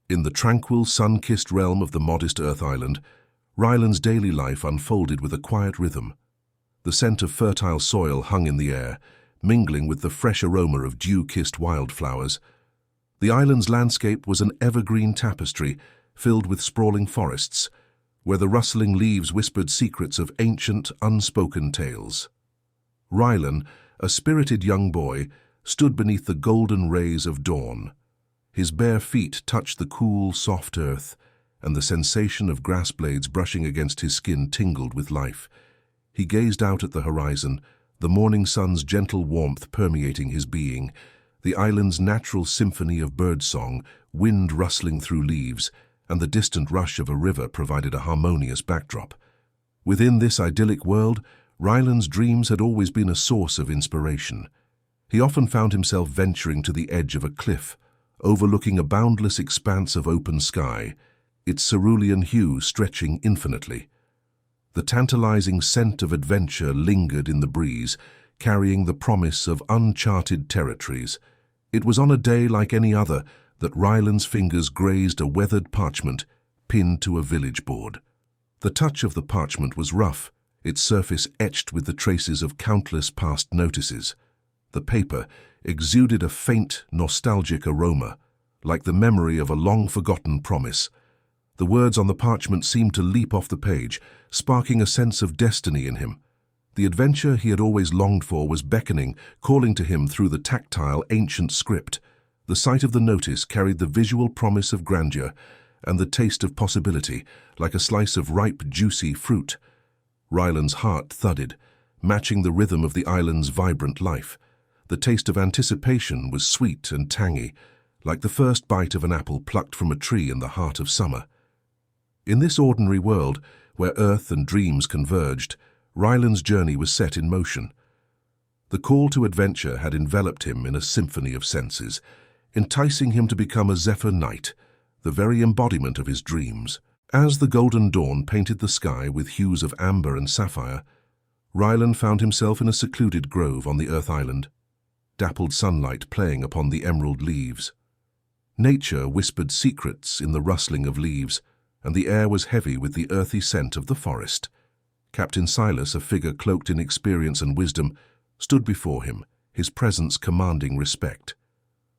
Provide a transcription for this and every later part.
In the tranquil, sun-kissed realm of the modest Earth Island, Rylan's daily life unfolded with a quiet rhythm. The scent of fertile soil hung in the air, mingling with the fresh aroma of dew-kissed wildflowers. The island's landscape was an evergreen tapestry filled with sprawling forests, where the rustling leaves whispered secrets of ancient, unspoken tales. Rylan, a spirited young boy, stood beneath the golden rays of dawn. His bare feet touched the cool, soft earth, and the sensation of grass blades brushing against his skin tingled with life. He gazed out at the horizon, the morning sun's gentle warmth permeating his being, the island's natural symphony of birdsong, wind rustling through leaves, and the distant rush of a river provided a harmonious backdrop. Within this idyllic world, Rylan's dreams had always been a source of inspiration. He often found himself venturing to the edge of a cliff, overlooking a boundless expanse of open sky, its cerulean hue stretching infinitely. The tantalizing scent of adventure lingered in the breeze, carrying the promise of uncharted territories. It was on a day like any other that Rylan's fingers grazed a weathered parchment pinned to a village board. The touch of the parchment was rough, its surface etched with the traces of countless past notices. The paper exuded a faint, nostalgic aroma, like the memory of a long-forgotten promise. The words on the parchment seemed to leap off the page, sparking a sense of destiny in him. The adventure he had always longed for was beckoning, calling to him through the tactile, ancient script. The sight of the notice carried the visual promise of grandeur and the taste of possibility, like a slice of ripe, juicy fruit. Rylan's heart thudded, matching the rhythm of the island's vibrant life. The taste of anticipation was sweet and tangy, like the first bite of an apple plucked from a tree in the heart of summer. In this ordinary world, where earth and dreams converged, Rylan's journey was set in motion. The call to adventure had enveloped him in a symphony of senses, enticing him to become a Zephyr Knight, the very embodiment of his dreams. As the golden dawn painted the sky with hues of amber and sapphire, Rylan found himself in a secluded grove on the Earth Island, dappled sunlight playing upon the emerald leaves. Nature whispered secrets in the rustling of leaves, and the air was heavy with the earthy scent of the forest. Captain Sylas, a figure cloaked in experience and wisdom, stood before him, his presence commanding respect.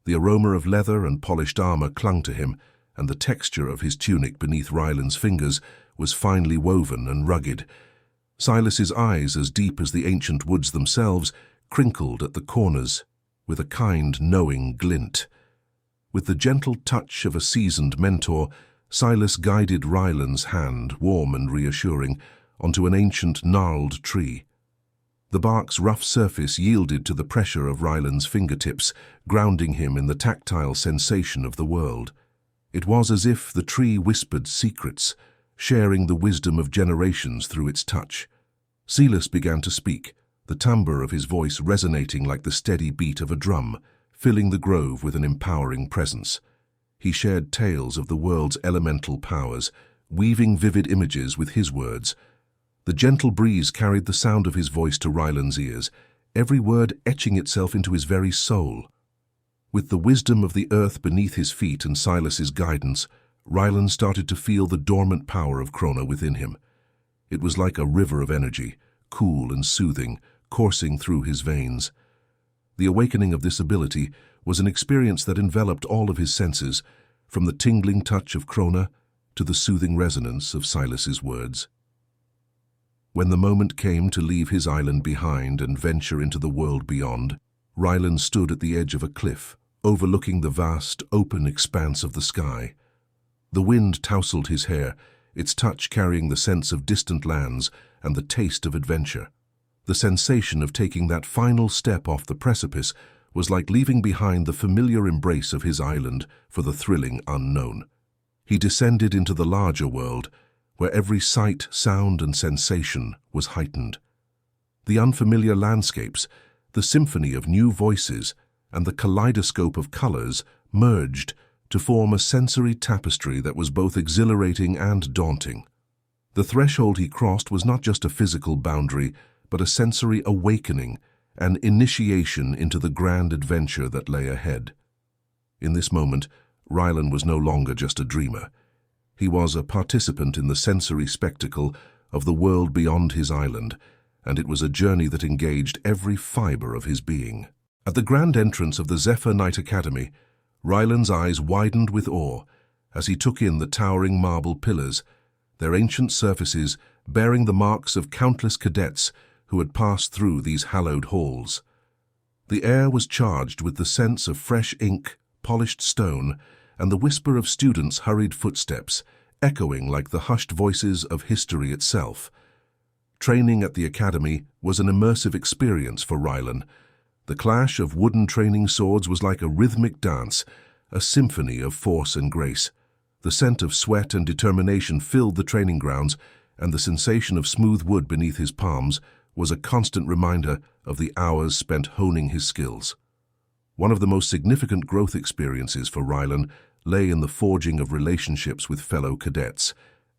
The aroma of leather and polished armor clung to him, and the texture of his tunic beneath Rylan's fingers was finely woven and rugged. Sylas's eyes, as deep as the ancient woods themselves, crinkled at the corners with a kind, knowing glint. With the gentle touch of a seasoned mentor, Sylas guided Rylan's hand, warm and reassuring, onto an ancient, gnarled tree. The bark's rough surface yielded to the pressure of Rylan's fingertips, grounding him in the tactile sensation of the world. It was as if the tree whispered secrets, sharing the wisdom of generations through its touch. Sylas began to speak, the timbre of his voice resonating like the steady beat of a drum, filling the grove with an empowering presence. He shared tales of the world's elemental powers, weaving vivid images with his words. The gentle breeze carried the sound of his voice to Rylan's ears, every word etching itself into his very soul. With the wisdom of the earth beneath his feet and Sylas's guidance, Rylan started to feel the dormant power of Chrona within him. It was like a river of energy, cool and soothing, coursing through his veins. The awakening of this ability was an experience that enveloped all of his senses, from the tingling touch of Chrona to the soothing resonance of Sylas's words. When the moment came to leave his island behind and venture into the world beyond, Rylan stood at the edge of a cliff, overlooking the vast, open expanse of the sky. The wind tousled his hair, its touch carrying the sense of distant lands and the taste of adventure. The sensation of taking that final step off the precipice was like leaving behind the familiar embrace of his island for the thrilling unknown. He descended into the larger world, where every sight, sound, and sensation was heightened. The unfamiliar landscapes, the symphony of new voices, and the kaleidoscope of colors merged to form a sensory tapestry that was both exhilarating and daunting. The threshold he crossed was not just a physical boundary, but a sensory awakening, an initiation into the grand adventure that lay ahead. In this moment, Rylan was no longer just a dreamer. He was a participant in the sensory spectacle of the world beyond his island, and it was a journey that engaged every fiber of his being. At the grand entrance of the Zephyr Knight Academy, Rylan's eyes widened with awe as he took in the towering marble pillars, their ancient surfaces bearing the marks of countless cadets who had passed through these hallowed halls. The air was charged with the sense of fresh ink, polished stone, and the whisper of students' hurried footsteps, echoing like the hushed voices of history itself. Training at the academy was an immersive experience for Rylan. The clash of wooden training swords was like a rhythmic dance, a symphony of force and grace. The scent of sweat and determination filled the training grounds, and the sensation of smooth wood beneath his palms was a constant reminder of the hours spent honing his skills. One of the most significant growth experiences for Rylan lay in the forging of relationships with fellow cadets.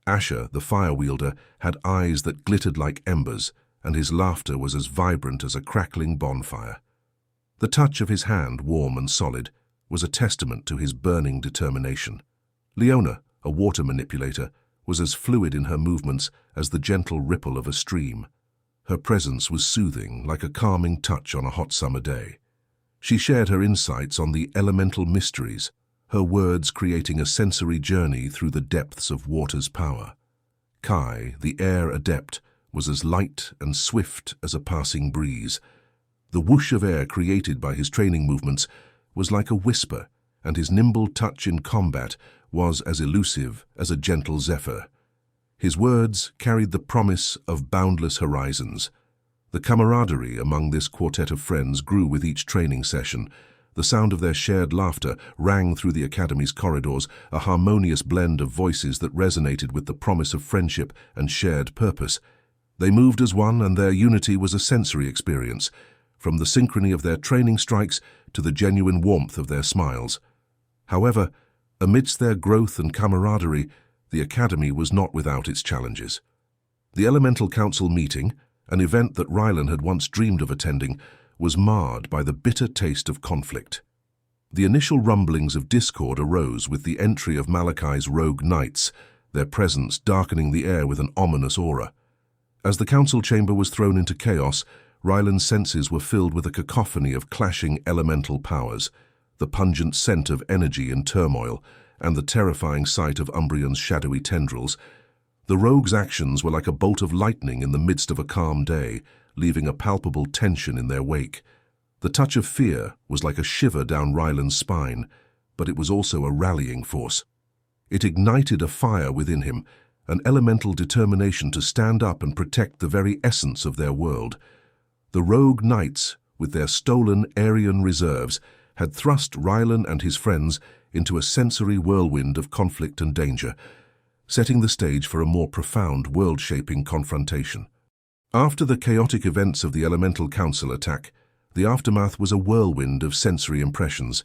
Asher, the fire wielder, had eyes that glittered like embers, and his laughter was as vibrant as a crackling bonfire. The touch of his hand, warm and solid, was a testament to his burning determination. Leona, a water manipulator, was as fluid in her movements as the gentle ripple of a stream. Her presence was soothing, like a calming touch on a hot summer day. She shared her insights on the elemental mysteries, her words creating a sensory journey through the depths of water's power. Kai, the air adept, was as light and swift as a passing breeze. The whoosh of air created by his training movements was like a whisper, and his nimble touch in combat was as elusive as a gentle zephyr. His words carried the promise of boundless horizons. The camaraderie among this quartet of friends grew with each training session. The sound of their shared laughter rang through the academy's corridors, a harmonious blend of voices that resonated with the promise of friendship and shared purpose. They moved as one, and their unity was a sensory experience, from the synchrony of their training strikes to the genuine warmth of their smiles. However, amidst their growth and camaraderie, the academy was not without its challenges. The Elemental Council meeting, an event that Rylan had once dreamed of attending, was marred by the bitter taste of conflict. The initial rumblings of discord arose with the entry of Malachai's rogue knights, their presence darkening the air with an ominous aura. As the council chamber was thrown into chaos, Rylan's senses were filled with a cacophony of clashing elemental powers, the pungent scent of energy in turmoil, and the terrifying sight of Umbrion's shadowy tendrils. The rogues' actions were like a bolt of lightning in the midst of a calm day, leaving a palpable tension in their wake. The touch of fear was like a shiver down Rylan's spine, but it was also a rallying force. It ignited a fire within him, an elemental determination to stand up and protect the very essence of their world. The rogue knights, with their stolen Aerion reserves, had thrust Rylan and his friends into a sensory whirlwind of conflict and danger, setting the stage for a more profound, world-shaping confrontation. After the chaotic events of the Elemental Council attack, the aftermath was a whirlwind of sensory impressions.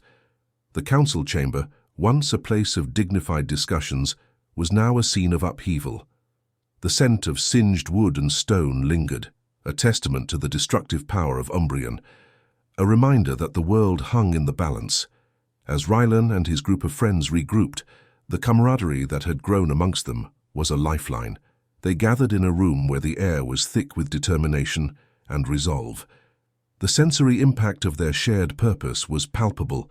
The council chamber, once a place of dignified discussions, was now a scene of upheaval. The scent of singed wood and stone lingered, a testament to the destructive power of Umbrion, a reminder that the world hung in the balance. As Rylan and his group of friends regrouped, the camaraderie that had grown amongst them was a lifeline. They gathered in a room where the air was thick with determination and resolve. The sensory impact of their shared purpose was palpable.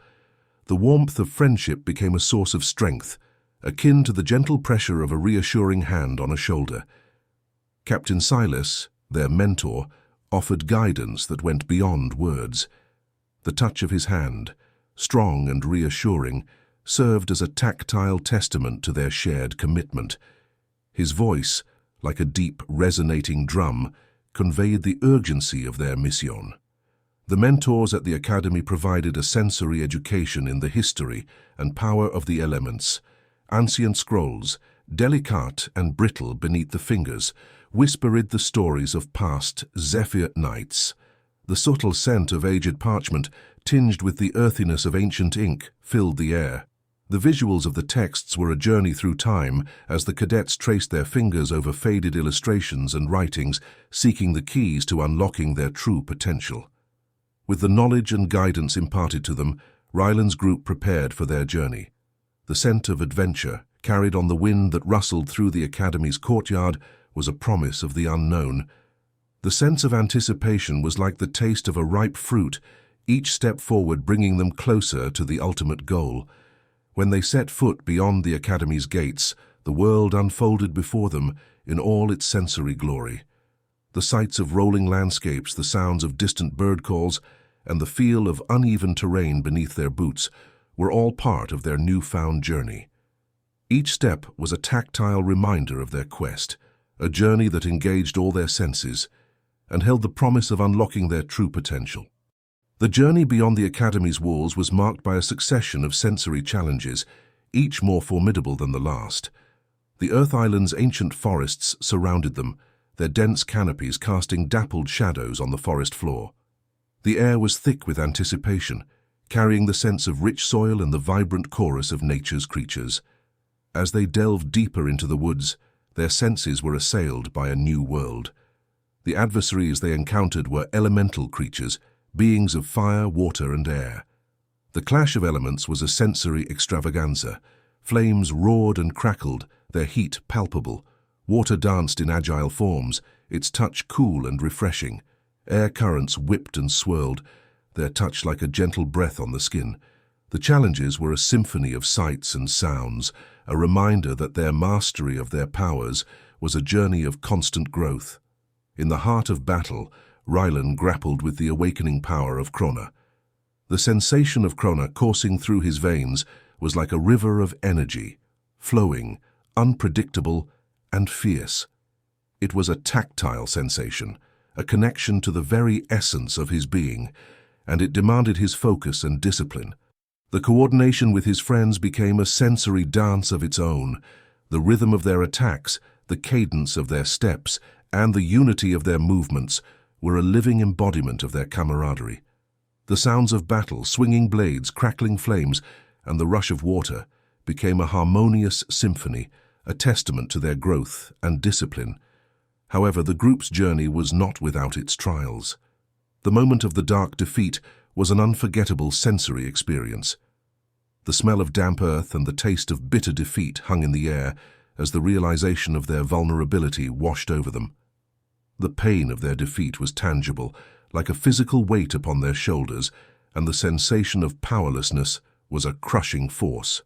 The warmth of friendship became a source of strength, akin to the gentle pressure of a reassuring hand on a shoulder. Captain Sylas, their mentor, offered guidance that went beyond words. The touch of his hand, strong and reassuring, served as a tactile testament to their shared commitment. His voice, like a deep, resonating drum, conveyed the urgency of their mission. The mentors at the academy provided a sensory education in the history and power of the elements. Ancient scrolls, delicate and brittle beneath the fingers, whispered the stories of past Zephyr Knights. The subtle scent of aged parchment, tinged with the earthiness of ancient ink, filled the air. The visuals of the texts were a journey through time as the cadets traced their fingers over faded illustrations and writings, seeking the keys to unlocking their true potential. With the knowledge and guidance imparted to them, Rylan's group prepared for their journey. The scent of adventure, carried on the wind that rustled through the Academy's courtyard, was a promise of the unknown. The sense of anticipation was like the taste of a ripe fruit, each step forward bringing them closer to the ultimate goal. When they set foot beyond the Academy's gates, the world unfolded before them in all its sensory glory. The sights of rolling landscapes, the sounds of distant bird calls, and the feel of uneven terrain beneath their boots were all part of their newfound journey. Each step was a tactile reminder of their quest, a journey that engaged all their senses and held the promise of unlocking their true potential. The journey beyond the Academy's walls was marked by a succession of sensory challenges, each more formidable than the last. The Earth Island's ancient forests surrounded them, their dense canopies casting dappled shadows on the forest floor. The air was thick with anticipation, carrying the sense of rich soil and the vibrant chorus of nature's creatures. As they delved deeper into the woods, their senses were assailed by a new world. The adversaries they encountered were elemental creatures, beings of fire, water, and air. The clash of elements was a sensory extravaganza. Flames roared and crackled, their heat palpable. Water danced in agile forms, its touch cool and refreshing. Air currents whipped and swirled, their touch like a gentle breath on the skin. The challenges were a symphony of sights and sounds, a reminder that their mastery of their powers was a journey of constant growth. In the heart of battle, Rylan grappled with the awakening power of Chrona. The sensation of Chrona coursing through his veins was like a river of energy, flowing, unpredictable, and fierce. It was a tactile sensation, a connection to the very essence of his being, and it demanded his focus and discipline. The coordination with his friends became a sensory dance of its own. The rhythm of their attacks, the cadence of their steps, and the unity of their movements were a living embodiment of their camaraderie. The sounds of battle, swinging blades, crackling flames, and the rush of water became a harmonious symphony, a testament to their growth and discipline. However, the group's journey was not without its trials. The moment of the dark defeat was an unforgettable sensory experience. The smell of damp earth and the taste of bitter defeat hung in the air as the realization of their vulnerability washed over them. The pain of their defeat was tangible, like a physical weight upon their shoulders, and the sensation of powerlessness was a crushing force.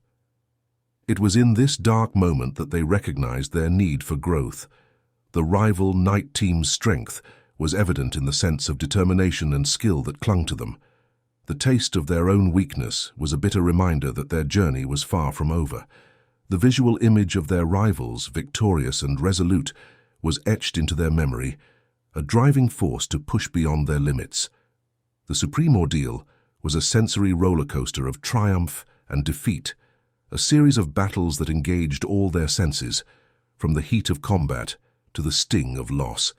It was in this dark moment that they recognized their need for growth. The rival Knight team's strength was evident in the sense of determination and skill that clung to them. The taste of their own weakness was a bitter reminder that their journey was far from over. The visual image of their rivals, victorious and resolute, was etched into their memory, a driving force to push beyond their limits. The supreme ordeal was a sensory roller coaster of triumph and defeat, a series of battles that engaged all their senses, from the heat of combat to the sting of loss.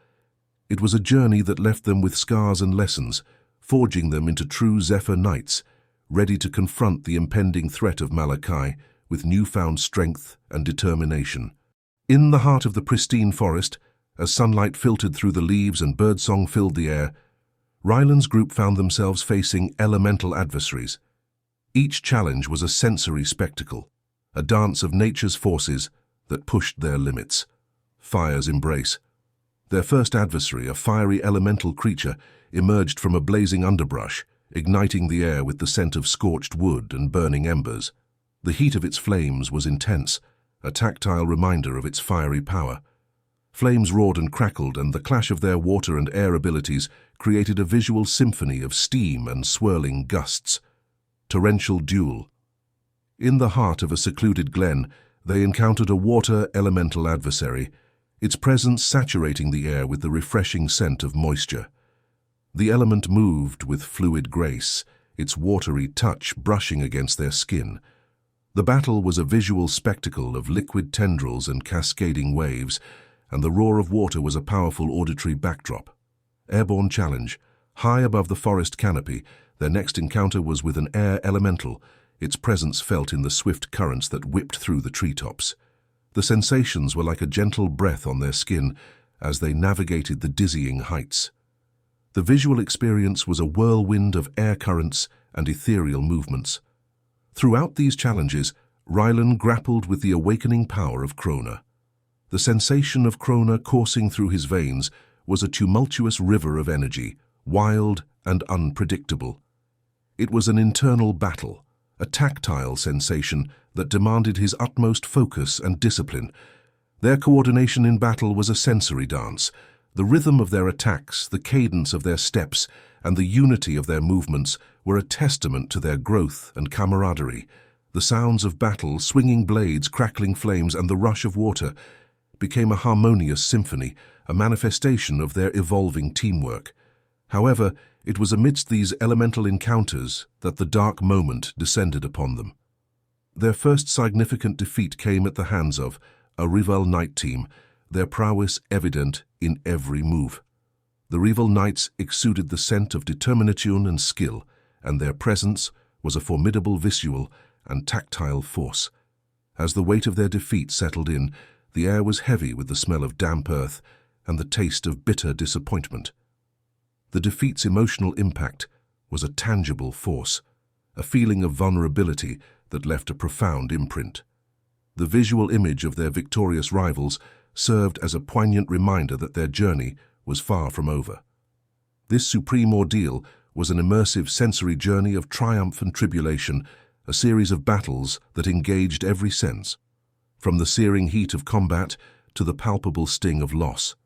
It was a journey that left them with scars and lessons, forging them into true Zephyr Knights, ready to confront the impending threat of Malachai with newfound strength and determination. In the heart of the pristine forest, as sunlight filtered through the leaves and birdsong filled the air, Rylan's group found themselves facing elemental adversaries. Each challenge was a sensory spectacle, a dance of nature's forces that pushed their limits. Fire's embrace. Their first adversary, a fiery elemental creature, emerged from a blazing underbrush, igniting the air with the scent of scorched wood and burning embers. The heat of its flames was intense, a tactile reminder of its fiery power. Flames roared and crackled, and the clash of their water and air abilities created a visual symphony of steam and swirling gusts. Torrential duel. In the heart of a secluded glen, they encountered a water elemental adversary, its presence saturating the air with the refreshing scent of moisture. The element moved with fluid grace, its watery touch brushing against their skin. The battle was a visual spectacle of liquid tendrils and cascading waves, and the roar of water was a powerful auditory backdrop. Airborne challenge. High above the forest canopy, their next encounter was with an air elemental, its presence felt in the swift currents that whipped through the treetops. The sensations were like a gentle breath on their skin as they navigated the dizzying heights. The visual experience was a whirlwind of air currents and ethereal movements. Throughout these challenges, Rylan grappled with the awakening power of Chrona. The sensation of Chrona coursing through his veins was a tumultuous river of energy, wild and unpredictable. It was an internal battle, a tactile sensation that demanded his utmost focus and discipline. Their coordination in battle was a sensory dance. The rhythm of their attacks, the cadence of their steps, and the unity of their movements were a testament to their growth and camaraderie. The sounds of battle, swinging blades, crackling flames, and the rush of water became a harmonious symphony, a manifestation of their evolving teamwork. However, it was amidst these elemental encounters that the dark moment descended upon them. Their first significant defeat came at the hands of a rival knight team, their prowess evident in every move. The rival knights exuded the scent of determination and skill, and their presence was a formidable visual and tactile force. As the weight of their defeat settled in, the air was heavy with the smell of damp earth and the taste of bitter disappointment. The defeat's emotional impact was a tangible force, a feeling of vulnerability that left a profound imprint. The visual image of their victorious rivals served as a poignant reminder that their journey was far from over. This supreme ordeal was an immersive sensory journey of triumph and tribulation, a series of battles that engaged every sense, from the searing heat of combat to the palpable sting of loss.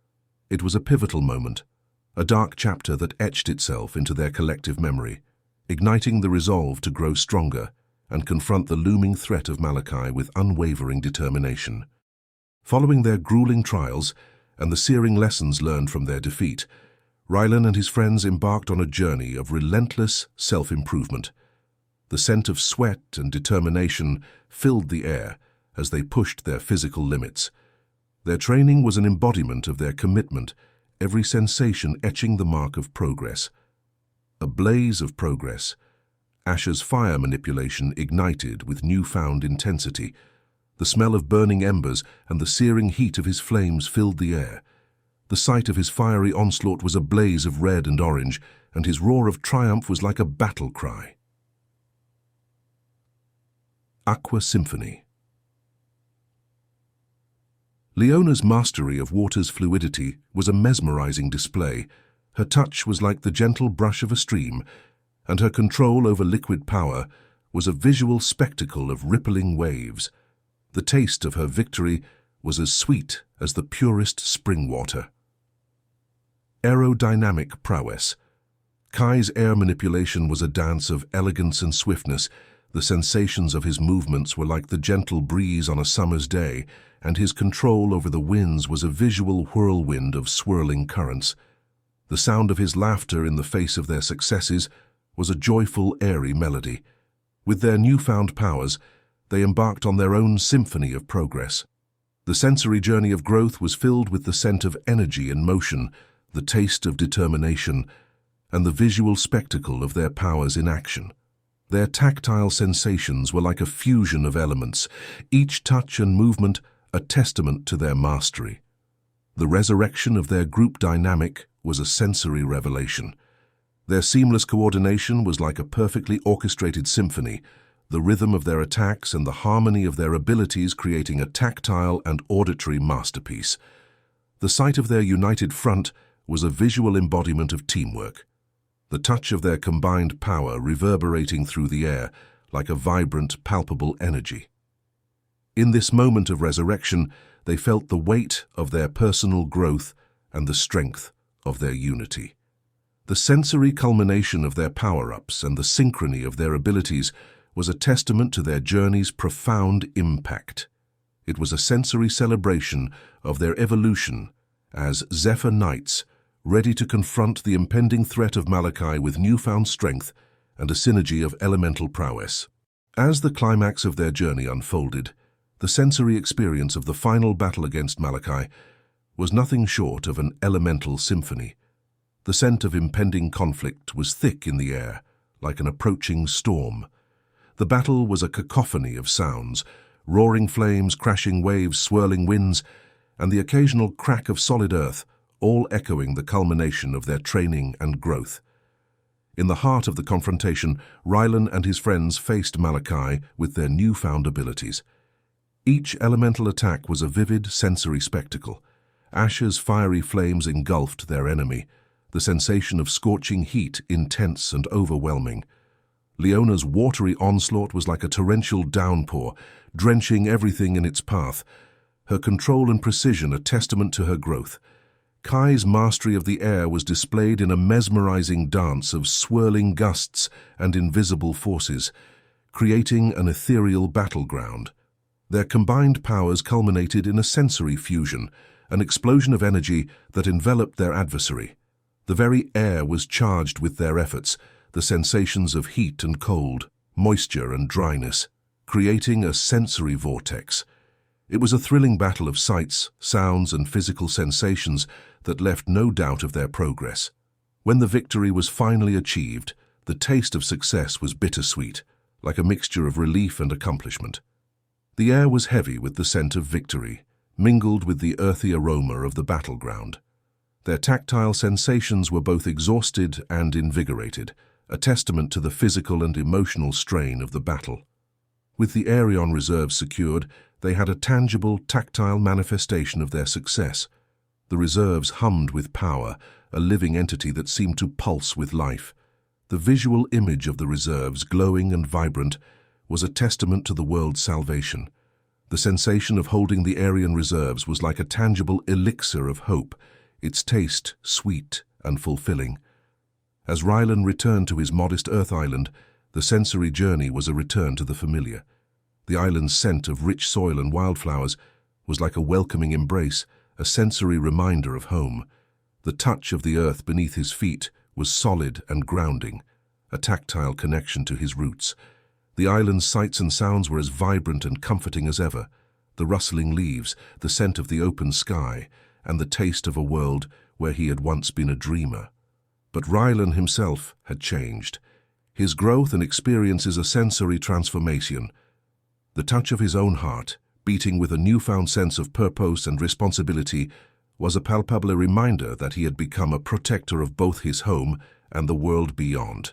It was a pivotal moment, a dark chapter that etched itself into their collective memory, igniting the resolve to grow stronger and confront the looming threat of Malachai with unwavering determination. Following their grueling trials and the searing lessons learned from their defeat, Rylan and his friends embarked on a journey of relentless self-improvement. The scent of sweat and determination filled the air as they pushed their physical limits. Their training was an embodiment of their commitment, every sensation etching the mark of progress. A blaze of progress. Asher's fire manipulation ignited with newfound intensity. The smell of burning embers and the searing heat of his flames filled the air. The sight of his fiery onslaught was a blaze of red and orange, and his roar of triumph was like a battle cry. Aqua Symphony. Leona's mastery of water's fluidity was a mesmerizing display. Her touch was like the gentle brush of a stream, and her control over liquid power was a visual spectacle of rippling waves. The taste of her victory was as sweet as the purest spring water. Aerodynamic prowess. Kai's air manipulation was a dance of elegance and swiftness. The sensations of his movements were like the gentle breeze on a summer's day, and his control over the winds was a visual whirlwind of swirling currents. The sound of his laughter in the face of their successes was a joyful, airy melody. With their newfound powers, they embarked on their own symphony of progress. The sensory journey of growth was filled with the scent of energy and motion, the taste of determination, and the visual spectacle of their powers in action. Their tactile sensations were like a fusion of elements, each touch and movement a testament to their mastery. The resurrection of their group dynamic was a sensory revelation. Their seamless coordination was like a perfectly orchestrated symphony, the rhythm of their attacks and the harmony of their abilities creating a tactile and auditory masterpiece. The sight of their united front was a visual embodiment of teamwork, the touch of their combined power reverberating through the air like a vibrant, palpable energy. In this moment of resurrection, they felt the weight of their personal growth and the strength of their unity. The sensory culmination of their power-ups and the synchrony of their abilities was a testament to their journey's profound impact. It was a sensory celebration of their evolution as Zephyr Knights, ready to confront the impending threat of Malachai with newfound strength and a synergy of elemental prowess. As the climax of their journey unfolded, the sensory experience of the final battle against Malachai was nothing short of an elemental symphony. The scent of impending conflict was thick in the air, like an approaching storm. The battle was a cacophony of sounds, roaring flames, crashing waves, swirling winds, and the occasional crack of solid earth, all echoing the culmination of their training and growth. In the heart of the confrontation, Rylan and his friends faced Malachai with their newfound abilities. Each elemental attack was a vivid sensory spectacle. Ash's fiery flames engulfed their enemy, the sensation of scorching heat intense and overwhelming. Leona's watery onslaught was like a torrential downpour, drenching everything in its path, her control and precision a testament to her growth. Kai's mastery of the air was displayed in a mesmerizing dance of swirling gusts and invisible forces, creating an ethereal battleground. Their combined powers culminated in a sensory fusion, an explosion of energy that enveloped their adversary. The very air was charged with their efforts, the sensations of heat and cold, moisture and dryness, creating a sensory vortex. It was a thrilling battle of sights, sounds, and physical sensations that left no doubt of their progress. When the victory was finally achieved, the taste of success was bittersweet, like a mixture of relief and accomplishment. The air was heavy with the scent of victory, mingled with the earthy aroma of the battleground. Their tactile sensations were both exhausted and invigorated, a testament to the physical and emotional strain of the battle. With the Aerion reserves secured, they had a tangible, tactile manifestation of their success. The reserves hummed with power, a living entity that seemed to pulse with life. The visual image of the reserves, glowing and vibrant, was a testament to the world's salvation. The sensation of holding the Aerion reserves was like a tangible elixir of hope, its taste sweet and fulfilling. As Rylan returned to his modest Earth Island, the sensory journey was a return to the familiar. The island's scent of rich soil and wildflowers was like a welcoming embrace, a sensory reminder of home. The touch of the earth beneath his feet was solid and grounding, a tactile connection to his roots. The island's sights and sounds were as vibrant and comforting as ever. The rustling leaves, the scent of the open sky, and the taste of a world where he had once been a dreamer. But Rylan himself had changed. His growth and experience is a sensory transformation. The touch of his own heart, beating with a newfound sense of purpose and responsibility, was a palpable reminder that he had become a protector of both his home and the world beyond.